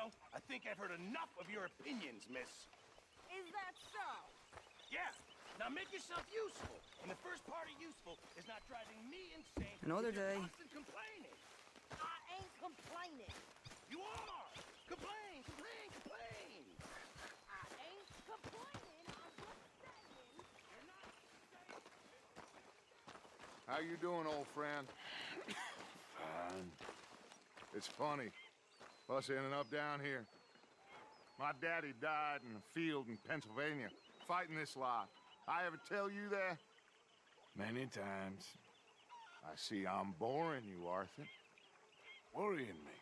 Well, I think I've heard enough of your opinions, miss. Is that so? Yeah. Now make yourself useful. And the first part of useful is not driving me insane. Another with your day. constant complaining. I ain't complaining. You are. Complain, complain, complain. I ain't complaining. I'm just saying. You're not saying... How you doing, old friend? Fine. It's funny. Us ending up down here. My daddy died in a field in Pennsylvania, fighting this lot. I ever tell you that? Many times. I see I'm boring you, Arthur. Worrying me.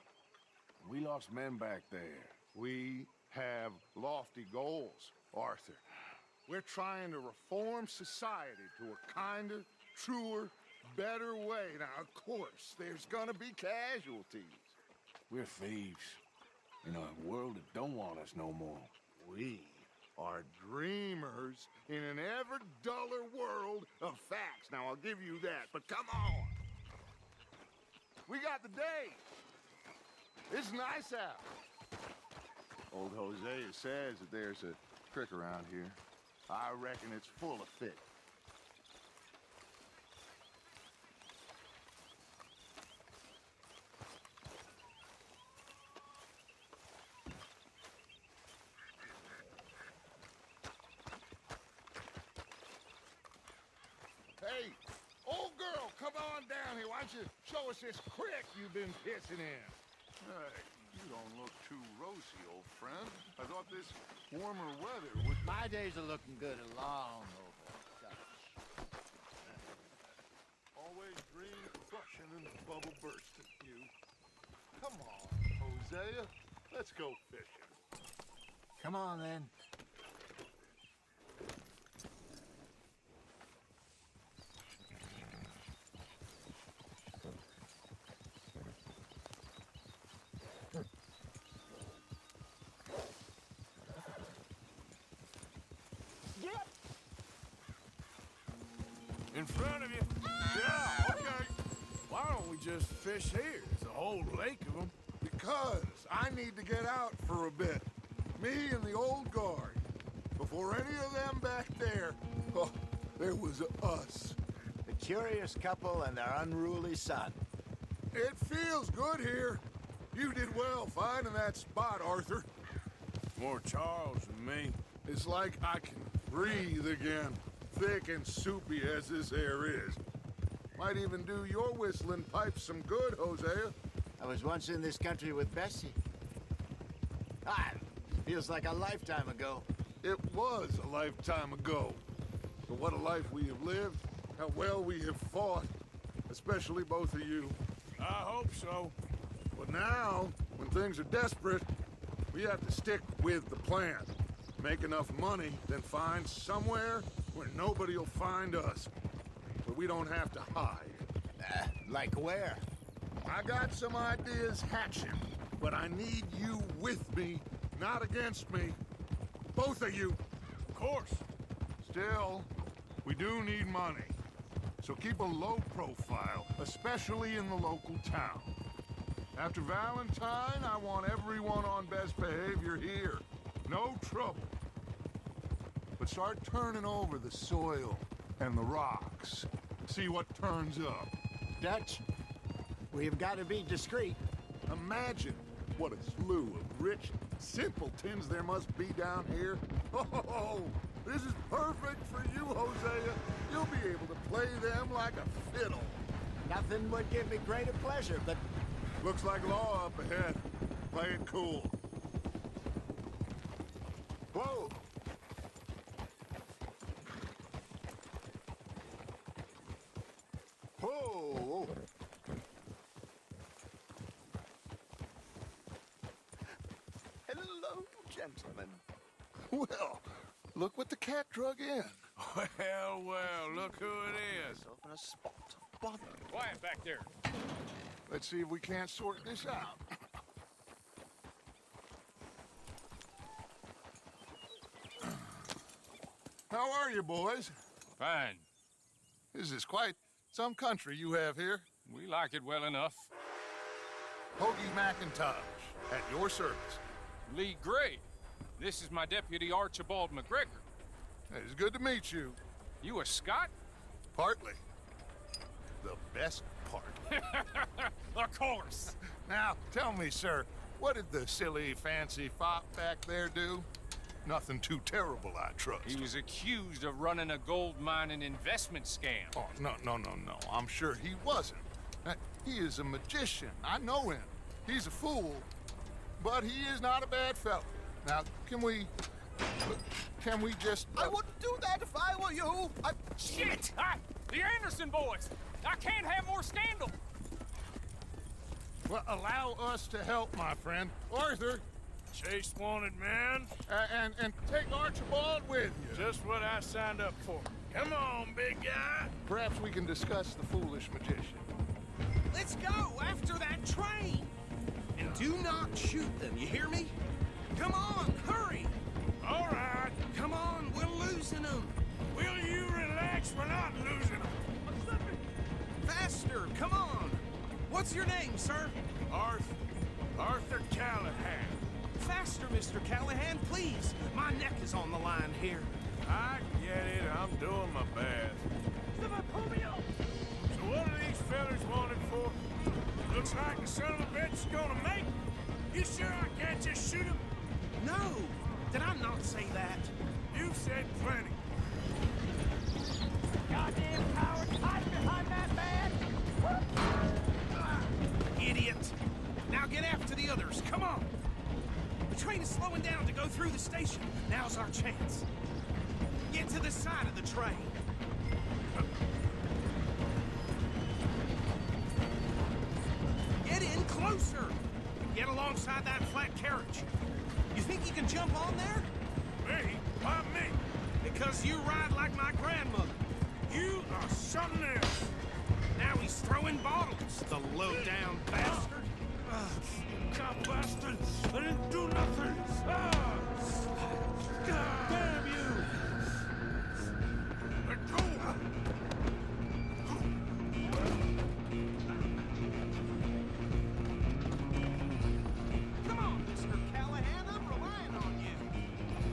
We lost men back there. We have lofty goals, Arthur. We're trying to reform society to a kinder, truer, better way. Now, of course, there's gonna be casualties. We're thieves. In a world that don't want us no more. We are dreamers in an ever duller world of facts. Now, I'll give you that, but come on. We got the day. It's nice out. Old Hosea says that there's a creek around here. I reckon it's full of fish. Hey, old girl, come on down here. Why don't you show us this creek you've been pissing in? You don't look too rosy, old friend. I thought this warmer weather would... My days are looking good and long over. Always dream of crushing and bubble bursting, you. Come on, Hosea. Let's go fishing. Come on, then. In front of you. Yeah, okay. Why don't we just fish here? There's a whole lake of them. Because I need to get out for a bit. Me and the old guard. Before any of them back there, oh, there was us. The curious couple and their unruly son. It feels good here. You did well finding that spot, Arthur. More Charles than me. It's like I can breathe again. Thick and soupy as this air is. Might even do your whistling pipes some good, Hosea. I was once in this country with Bessie. Ah, feels like a lifetime ago. It was a lifetime ago. But what a life we have lived. How well we have fought. Especially both of you. I hope so. But now, when things are desperate, we have to stick with the plan. Make enough money, then find somewhere where nobody will find us. Where we don't have to hide. Like where? I got some ideas hatching, but I need you with me, not against me. Both of you. Of course. Still, we do need money. So keep a low profile, especially in the local town. After Valentine, I want everyone on best behavior here. No trouble. But start turning over the soil and the rocks. See what turns up. Dutch, we've got to be discreet. Imagine what a slew of rich simpletons there must be down here. Oh, this is perfect for you, Hosea. You'll be able to play them like a fiddle. Nothing would give me greater pleasure, but... Looks like law up ahead. Play it cool. Whoa! Whoa! Hello, gentlemen. Well, look what the cat drug in. Well, well, look who it is. Open a spot of bother. Quiet back there. Let's see if we can't sort this out. How are you, boys? Fine. This is quite some country you have here. We like it well enough. Hoagie McIntosh, at your service. Lee Gray. This is my deputy Archibald McGregor. Hey, it's good to meet you. You a Scot? Partly. The best part. Of course. Now, tell me, sir, what did the silly, fancy fop back there do? Nothing too terrible, I trust. He was accused of running a gold mining investment scam. Oh, no. I'm sure he wasn't. He is a magician. I know him. He's a fool, but he is not a bad fellow. Now, can we just... I wouldn't do that if I were you. Shit! The Anderson boys! I can't have more scandal! Well, allow us to help, my friend. Arthur, Chase wanted man. and take Archibald with you. Just what I signed up for. Come on, big guy. Perhaps we can discuss the foolish magician. Let's go after that train. And do not shoot them, you hear me? Come on, hurry. All right. Come on, we're losing them. Will you relax? We're not losing them. Faster, come on. What's your name, sir? Arthur Callahan. Faster, Mr. Callahan, please. My neck is on the line here. I get it. I'm doing my best. So what are these fellas wanted for? Looks like the son of a bitch is gonna make. You sure I can't just shoot him? No, did I not say that? You said plenty. Goddamn cowards hiding behind that man! Idiot. Now get after the others, come on. The train is slowing down to go through the station. Now's our chance. Get to the side of the train. Get in closer. Get alongside that flat carriage. You think you can jump on there? Me? Why me? Because you ride like my grandmother. You are something else. Now he's throwing bottles, the low-down bastard. God bastard! I didn't do nothing! Ah! God damn you! Let go! Come on, Mr. Callahan, I'm relying on you.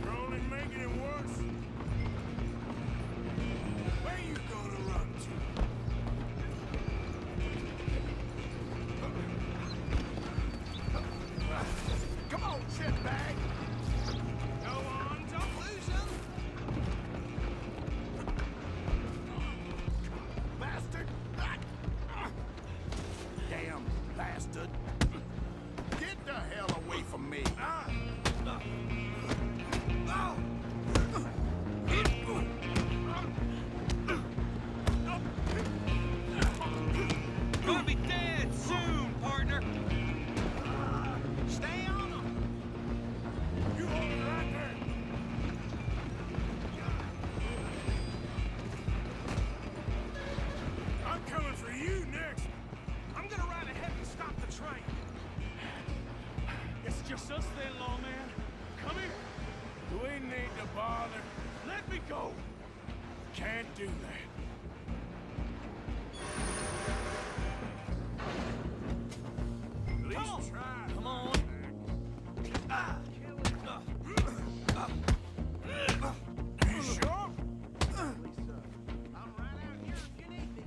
You're only making it worse. Where you gonna run to? Come on, shitbag! Go on, don't lose him. Bastard! Damn bastard. Get the hell away from me! Gonna be dead soon, partner! Stay on him. You hold it right there! I'm coming for you next! I'm gonna ride ahead and stop the train. It's just us then, lawman. Come here. Do we need to bother? Let me go. Can't do that. At least try. Come on. You sure? I'm right out here if you need me.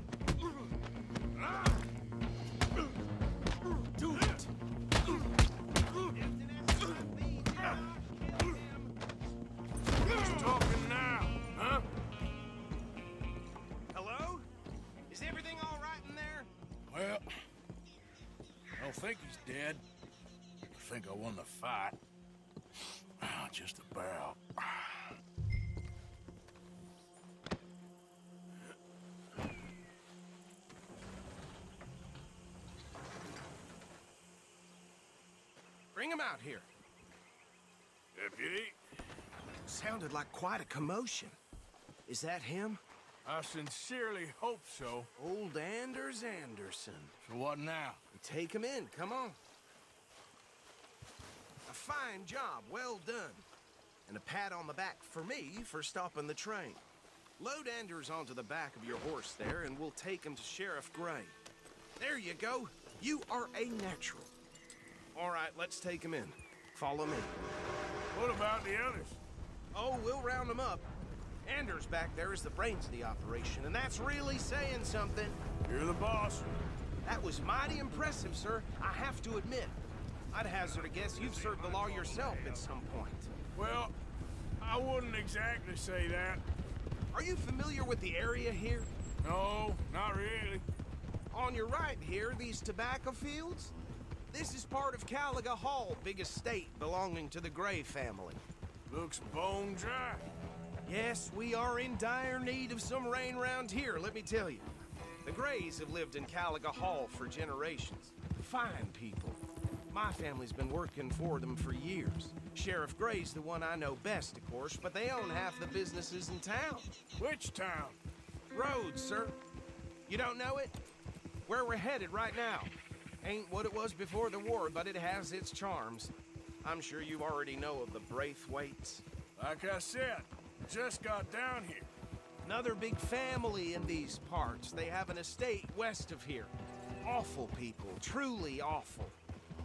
Do it. Who's talking now? Huh? Hello? Is everything all right in there? Well, I don't think he's dead. I think I won the fight. Just about. Bring him out here. Deputy, Sounded like quite a commotion. Is that him? I sincerely hope so. Old Anders Anderson. So what now? Take him in, come on. A fine job, well done. And a pat on the back for me for stopping the train. Load Anders onto the back of your horse there, and we'll take him to Sheriff Gray. There you go. You are a natural. All right, let's take him in. Follow me. What about the others? Oh, we'll round them up. Anders back there is the brains of the operation, and that's really saying something. You're the boss. That was mighty impressive, sir. I have to admit. I'd hazard a guess you've served the law yourself at some point. Well, I wouldn't exactly say that. Are you familiar with the area here? No, not really. On your right here, these tobacco fields? This is part of Caliga Hall, big estate belonging to the Gray family. Looks bone dry. Yes, we are in dire need of some rain round here, let me tell you. The Grays have lived in Caliga Hall for generations. Fine people. My family's been working for them for years. Sheriff Gray's the one I know best, of course, but they own half the businesses in town. Which town? Rhodes, sir. You don't know it? Where we're headed right now. Ain't what it was before the war, but it has its charms. I'm sure you already know of the Braithwaites. Like I said, just got down here. Another big family in these parts. They have an estate west of here. Awful people, truly awful.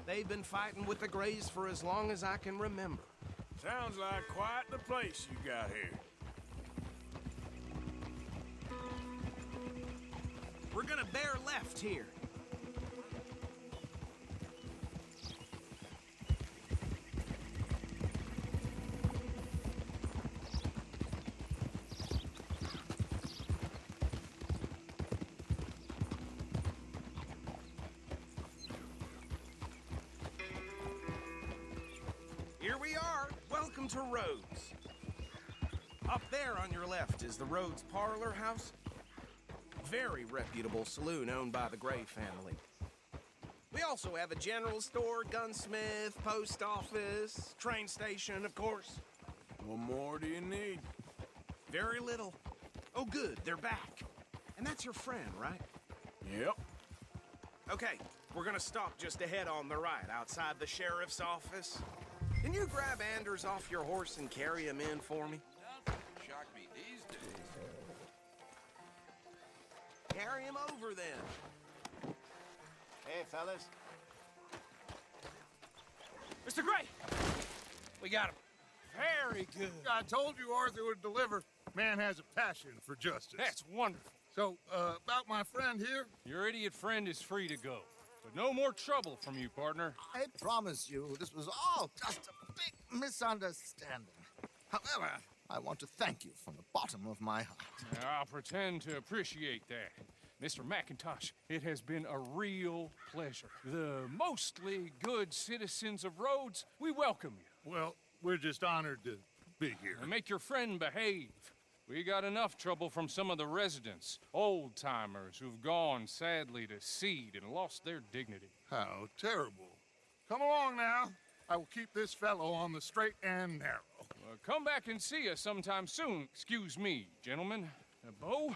They've been fighting with the Grays for as long as I can remember. Sounds like quite the place you got here. We're gonna bear left here. Here we are. Welcome to Rhodes. Up there on your left is the Rhodes Parlor House. Very reputable saloon owned by the Gray family. We also have a general store, gunsmith, post office, train station, of course. What more do you need? Very little. Oh, good, they're back. And that's your friend, right? Yep. Okay, we're gonna stop just ahead on the right, outside the sheriff's office. Can you grab Anders off your horse and carry him in for me? Shock me these days. Carry him over, then. Hey, fellas. Mr. Gray! We got him. Very good. I told you Arthur would deliver. Man has a passion for justice. That's wonderful. So, about my friend here, Your idiot friend is free to go. But no more trouble from you, partner. I promise you, this was all just a big misunderstanding. However, I want to thank you from the bottom of my heart. I'll pretend to appreciate that. Mr. McIntosh, it has been a real pleasure. The mostly good citizens of Rhodes, we welcome you. well, we're just honored to be here. And make your friend behave. We got enough trouble from some of the residents, old-timers who've gone, sadly, to seed and lost their dignity. How terrible. Come along now. I will keep this fellow on the straight and narrow. Come back and see us sometime soon. Excuse me, gentlemen. Bo,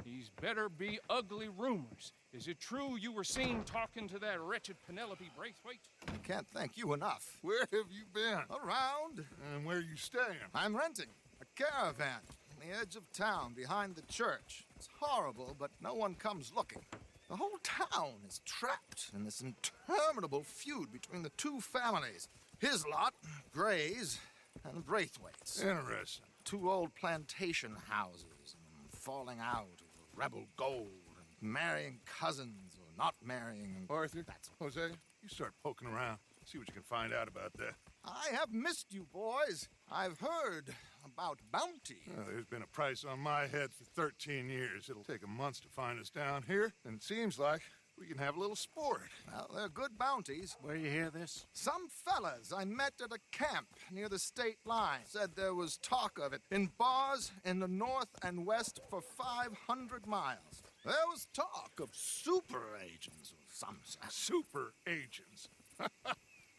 these better be ugly rumors. Is it true you were seen talking to that wretched Penelope Braithwaite? I can't thank you enough. Where have you been? Around, And where you staying? I'm renting a caravan on the edge of town behind the church. It's horrible, but no one comes looking. The whole town is trapped in this interminable feud between the two families. His lot, Gray's, and Braithwaite's. Interesting. Two old plantation houses, falling out over rebel gold, and marrying cousins or not marrying. Arthur, That's Jose, you start poking around. See what you can find out about that. I have missed you, boys. I've heard about bounty. There's been a price on my head for 13 years. It'll take a month to find us down here, and it seems like we can have a little sport. Well, they're good bounties. Where you hear this? Some fellas I met at a camp near the state line said there was talk of it in bars in the north and west for 500 miles. There was talk of super agents of some sort. Super agents.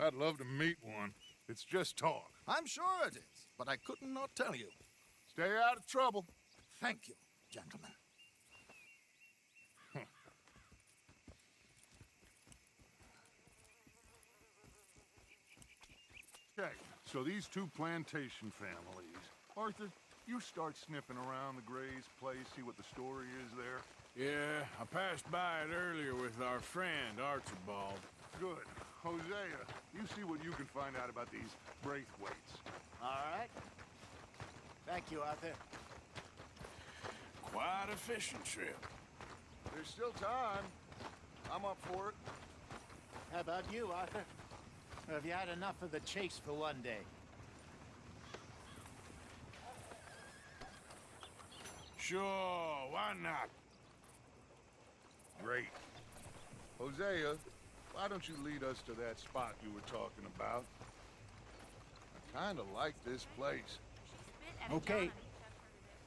I'd love to meet one. It's just talk. I'm sure it is, but I couldn't not tell you. Stay out of trouble. Thank you, gentlemen. Okay, so these two plantation families. Arthur, you start sniffing around the Gray's place, see what the story is there. Yeah, I passed by it earlier with our friend, Archibald. Good. Hosea, You see what you can find out about these Braithwaites. All right. Thank you, Arthur. Quite a fishing trip. There's still time. I'm up for it. How about you, Arthur? Or have you had enough of the chase for one day? Sure, why not? Great. Hosea, why don't you lead us to that spot you were talking about? I kinda like this place. Okay.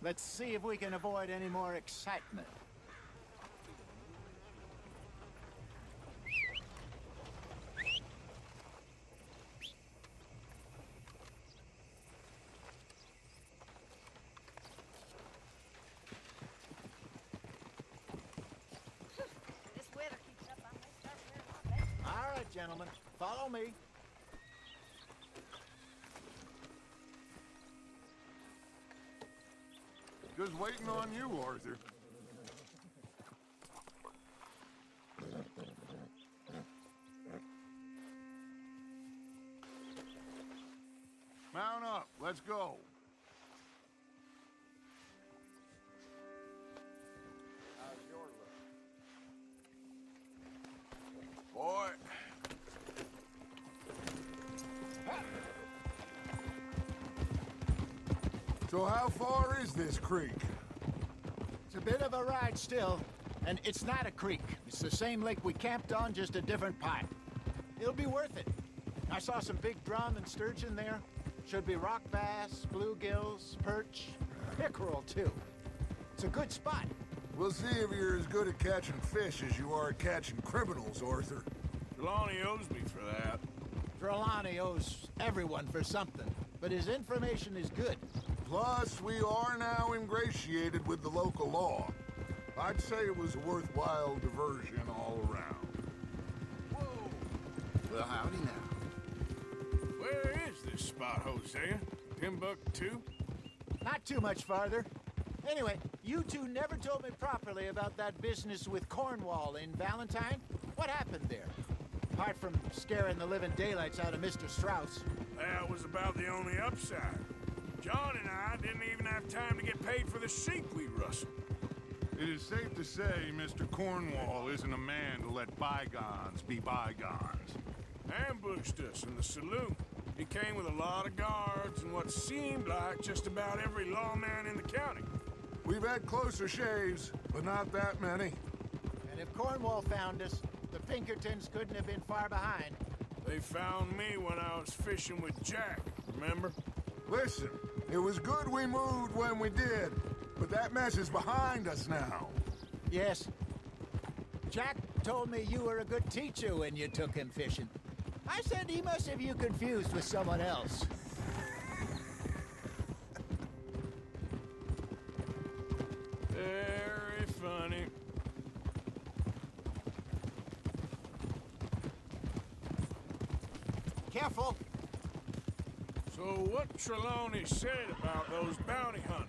Let's see if we can avoid any more excitement. This weather keeps up, I may start wearing my best. All right, gentlemen. Follow me. Just waiting on you, Arthur. Mount up. Let's go. How's your look? Boy, So how far is this creek? It's a bit of a ride still, and it's not a creek. It's the same lake we camped on, just a different part. It'll be worth it. I saw some big drum and sturgeon there. Should be rock bass, bluegills, perch, pickerel too. It's a good spot. We'll see if you're as good at catching fish as you are at catching criminals, Arthur. Trelawney owes me for that. Trelawney owes everyone for something, but his information is good. Plus, we are now ingratiated with the local law. I'd say it was a worthwhile diversion all around. Whoa! Well, howdy now. Where is this spot, Hosea? Timbuktu? Not too much farther. Anyway, you two never told me properly about that business with Cornwall in Valentine. What happened there? Apart from scaring the living daylights out of Mr. Strauss. That was about the only upside. John and I didn't even have time to get paid for the sheep we rustled. It is safe to say Mr. Cornwall isn't a man to let bygones be bygones. Ambushed us in the saloon. He came with a lot of guards and what seemed like just about every lawman in the county. We've had closer shaves, but not that many. And if Cornwall found us, the Pinkertons couldn't have been far behind. They found me when I was fishing with Jack, remember? Listen, it was good we moved when we did, but that mess is behind us now. Yes. Jack told me you were a good teacher when you took him fishing. I said he must have you confused with someone else. Very funny. Careful. So what Trelawney said about those bounty hunters?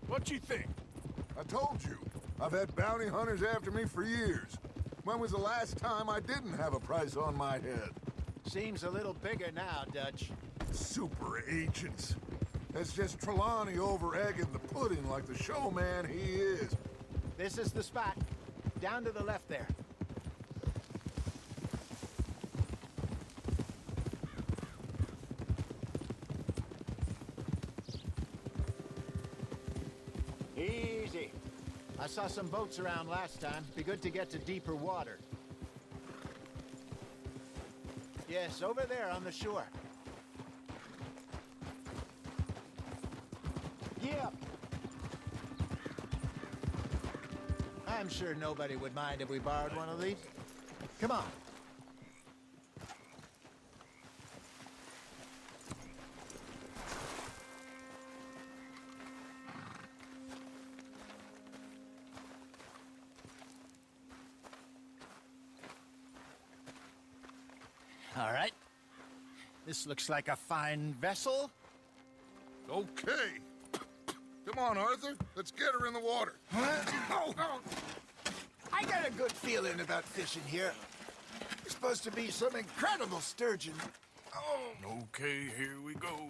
What you think? I told you, I've had bounty hunters after me for years. When was the last time I didn't have a price on my head? Seems a little bigger now, Dutch. Super agents. That's just Trelawney over-egging the pudding like the showman he is. This is the spot. Down to the left there. Easy. I saw some boats around last time. Be good to get to deeper water. Yes, over there on the shore. Yeah. I'm sure nobody would mind if we borrowed one of these. Come on. All right. This looks like a fine vessel. Okay. Come on, Arthur. Let's get her in the water. Oh. I got a good feeling about fishing here. supposed to be some incredible sturgeon. Oh. Okay, here we go.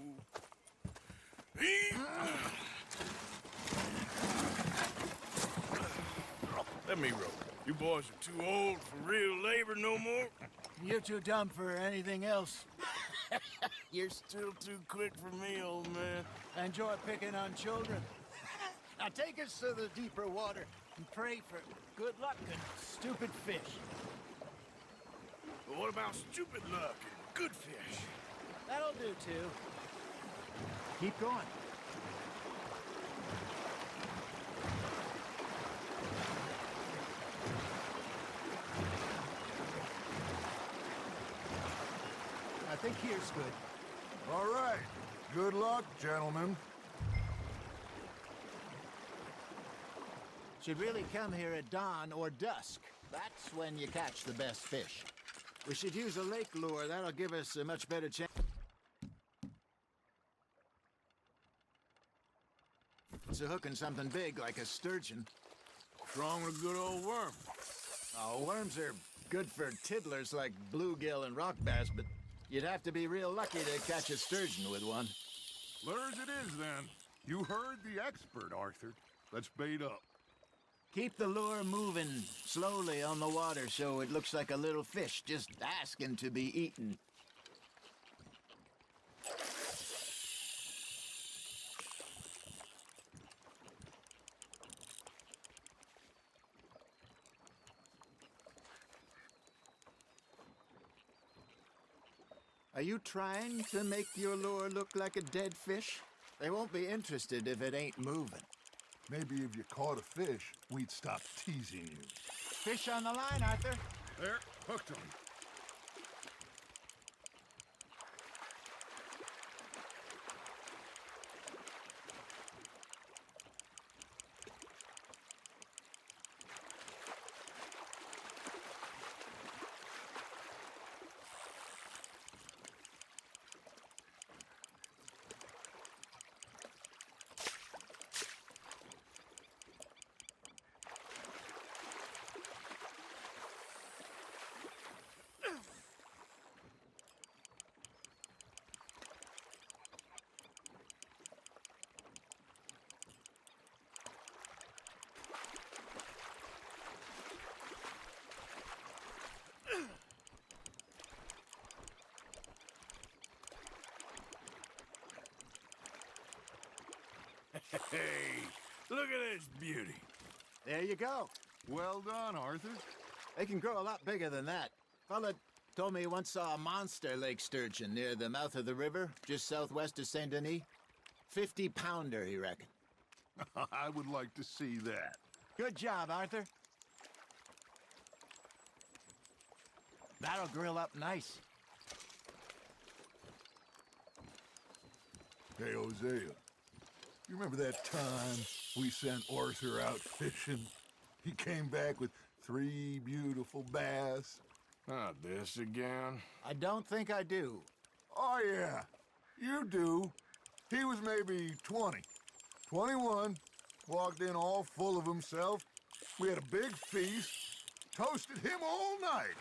Let me roll. You boys are too old for real labor no more. You're too dumb for anything else. You're still too quick for me, old man. Enjoy picking on children. Now take us to the deeper water and pray for good luck and stupid fish. But what about stupid luck and good fish? That'll do, too. Keep going. I think here's good. All right. Good luck, gentlemen. Should really come here at dawn or dusk. That's when you catch the best fish. We should use a lake lure. That'll give us a much better chance of hooking something big like a sturgeon. What's wrong with a good old worm? Oh, worms are good for tiddlers like bluegill and rock bass, but you'd have to be real lucky to catch a sturgeon with one. Lures it is, then. You heard the expert, Arthur. Let's bait up. Keep the lure moving slowly on the water so it looks like a little fish just asking to be eaten. Are you trying to make your lure look like a dead fish? They won't be interested if it ain't moving. Maybe if you caught a fish, we'd stop teasing you. Fish on the line, Arthur. There, hooked him. Hey, look at this beauty. There you go. Well done, Arthur. They can grow a lot bigger than that. Fella told me he once saw a monster lake sturgeon near the mouth of the river, just southwest of Saint Denis. 50-pounder, he reckoned. I would like to see that. Good job, Arthur. That'll grill up nice. Hey, Hosea. You remember that time we sent Arthur out fishing? He came back with 3 beautiful bass. Not this again. I don't think I do. Oh, yeah. You do. He was maybe 20. 21. Walked in all full of himself. We had a big feast. Toasted him all night.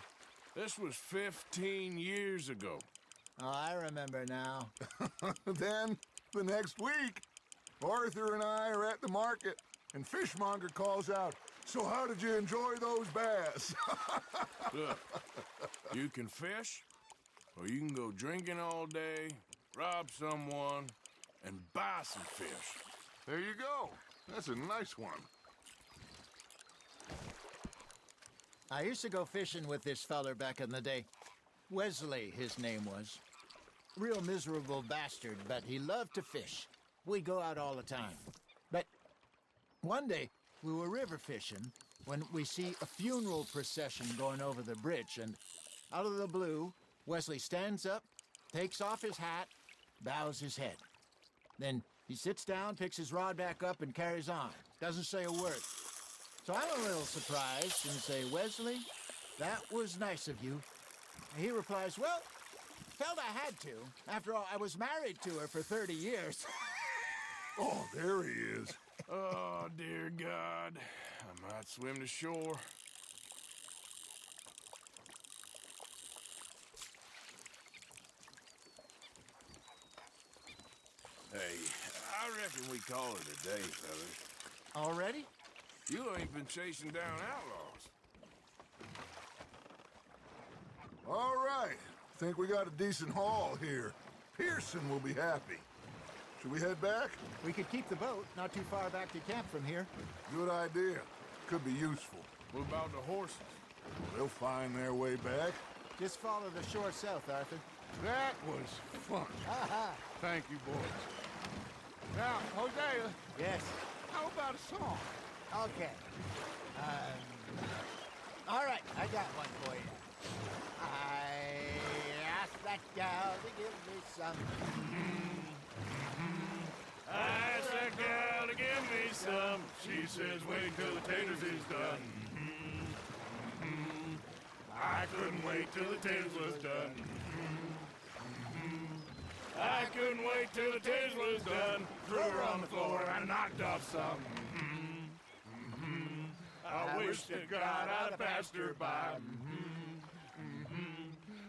This was 15 years ago. Oh, I remember now. Then, the next week, Arthur and I are at the market, and Fishmonger calls out, "So how did you enjoy those bass?" Look, you can fish, or you can go drinking all day, rob someone, and buy some fish. There you go. That's a nice one. I used to go fishing with this feller back in the day. Wesley, his name was. Real miserable bastard, but he loved to fish. We'd go out all the time. But one day, we were river fishing when we see a funeral procession going over the bridge, and out of the blue, Wesley stands up, takes off his hat, bows his head. Then he sits down, picks his rod back up, and carries on. Doesn't say a word. So I'm a little surprised and say, "Wesley, that was nice of you." And he replies, "Well, felt I had to. After all, I was married to her for 30 years. Oh, there he is. Oh, dear God. I might swim to shore. Hey, I reckon we call it a day, fellas. Already? You ain't been chasing down outlaws. All right. Think we got a decent haul here. Pearson will be happy. Should we head back? We could keep the boat not too far back to camp from here. Good idea. Could be useful. What about the horses? They'll find their way back. Just follow the shore south, Arthur. That was fun. Aha! Thank you, boys. Now, Hosea, Yes. how about a song? Okay. All right, I got one for you. I asked that gal to give me some. I asked that gal to give me some. She says, wait till the taters is done. I couldn't wait till the taters was done. I couldn't wait till the taters was done. Threw her on the floor and knocked off some. I wish to God I'd passed her by.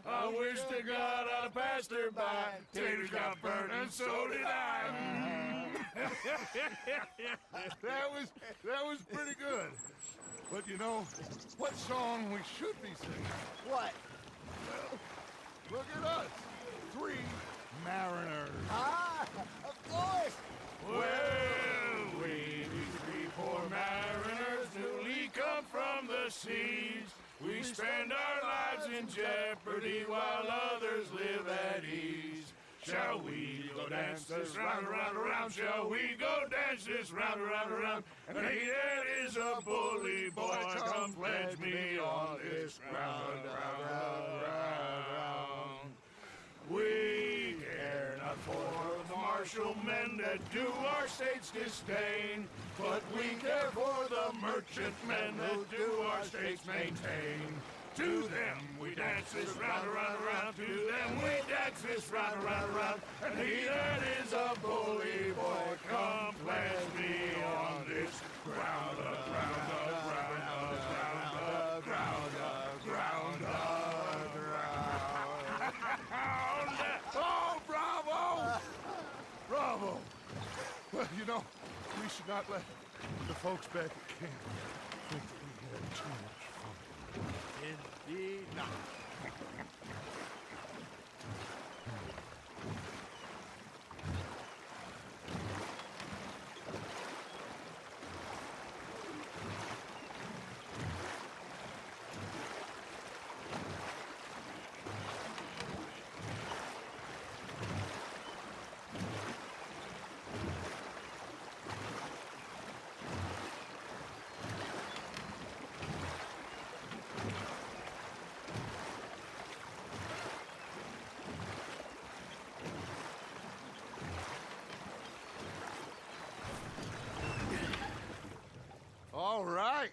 I wish to God I'd passed her by. Taters got burned and so did I. That was pretty good. But you know, what song we should be singing? What? Look at us. 3 mariners. Ah, of course. Well, we three poor mariners newly come from the seas. We spend our lives in jeopardy while others live at ease. Shall we go dance this round, around, around? Shall we go dance this round, around, around? And he that is a bully boy, come pledge me on this ground, round. We care not for the martial men that do our state's disdain, but we care for the merchant men that do our state's maintain. To them we dance this round, around, around. To them we dance this round, around, around. And he that is a bully boy, come pledge me on this ground, ground, ground, ground, ground, ground, ground. Oh, bravo! Bravo! Well, you know, we should not let the folks back at camp think that we had too much fun. Indeed not. All right.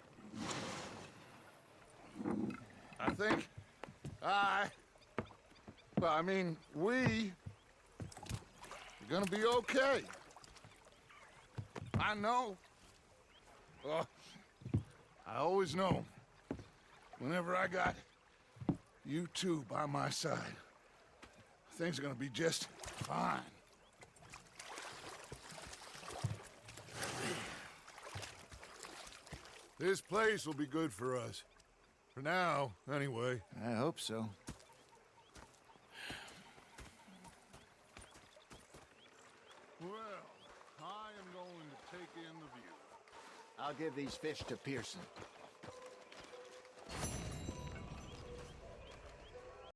I think we are gonna be okay. I know. I always know. Whenever I got you two by my side, things are gonna be just fine. This place will be good for us. For now, anyway. I hope so. Well, I am going to take in the view. I'll give these fish to Pearson.